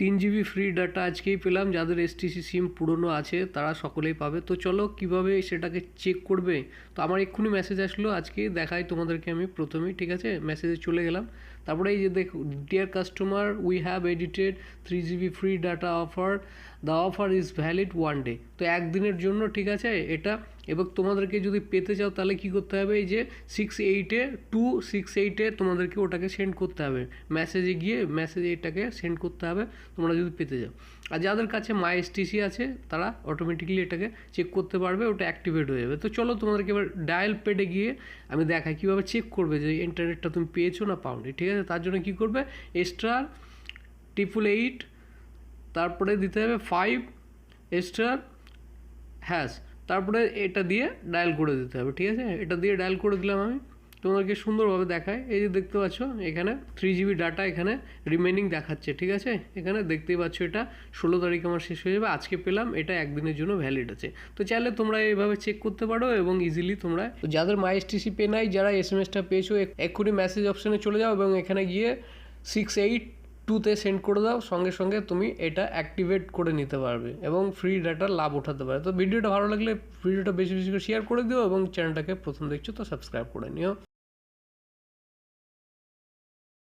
3 GB free data আজকেই পেলাম। যাদের এসটিসি সিম পুরনো আছে তারা সকলেই পাবে। তো চলো কিভাবে সেটাকে চেক করবে। তো আমার এক্ষুনি মেসেজ আসলো, আজকে দেখাই তোমাদেরকে আমি প্রথমেই, ঠিক আছে। মেসেজে চলে গেলাম, তারপরে এই যে দেখো, deer customer we have edited 3 GB free data offer, the offer is valid 1 day. তো একদিনের জন্য, ঠিক আছে এটা। এবং তোমাদেরকে যদি পেতে চাও তাহলে কি করতে হবে, এই যে 268 তোমাদেরকে ওটাকে সেন্ড করতে হবে, মেসেজে গিয়ে মেসেজে এটাকে সেন্ড করতে হবে তোমরা যদি পেতে যাও। আর যাদের কাছে মাই এসটিসি আছে তারা অটোমেটিকলি এটাকে চেক করতে পারবে, ওটা অ্যাক্টিভেট হয়ে যাবে। তো চলো তোমাদেরকে এবার ডায়াল পেডে গিয়ে আমি দেখাই কীভাবে চেক করবে যে ইন্টারনেটটা তুমি পেয়েছো না পাওনি, ঠিক আছে। তার জন্য কি করবে, *888, তারপরে দিতে হবে 5 *##, তারপরে এটা দিয়ে ডায়াল করে দিতে হবে, ঠিক আছে। এটা দিয়ে ডায়াল করে দিলাম আমি, তোমাদেরকে সুন্দরভাবে দেখায়। এই যে দেখতে পাচ্ছ এখানে 3 GB ডাটা এখানে রিমেনিং দেখাচ্ছে, ঠিক আছে। এখানে দেখতেই পাচ্ছ এটা 16 তারিখ আমার শেষ হয়ে যাবে, আজকে পেলাম, এটা একদিনের জন্য ভ্যালিড আছে। তো চাইলে তোমরা এইভাবে চেক করতে পারো এবং ইজিলি তোমরা, যাদের মাই এসটিসি পে নাই, যারা SMS-টা পেয়েছো এক্ষুনি মেসেজ অপশানে চলে যাও এবং এখানে গিয়ে 682-তে সেন্ড করে দাও, সঙ্গে সঙ্গে তুমি এটা অ্যাক্টিভেট করে নিতে পারবে এবং ফ্রি ডাটার লাভ উঠাতে পারবে। তো ভিডিওটা ভালো লাগলে ভিডিওটা বেশি বেশি করে শেয়ার করে দিও এবং চ্যানেলটাকে প্রথম দেখছো তো সাবস্ক্রাইব করে নিও।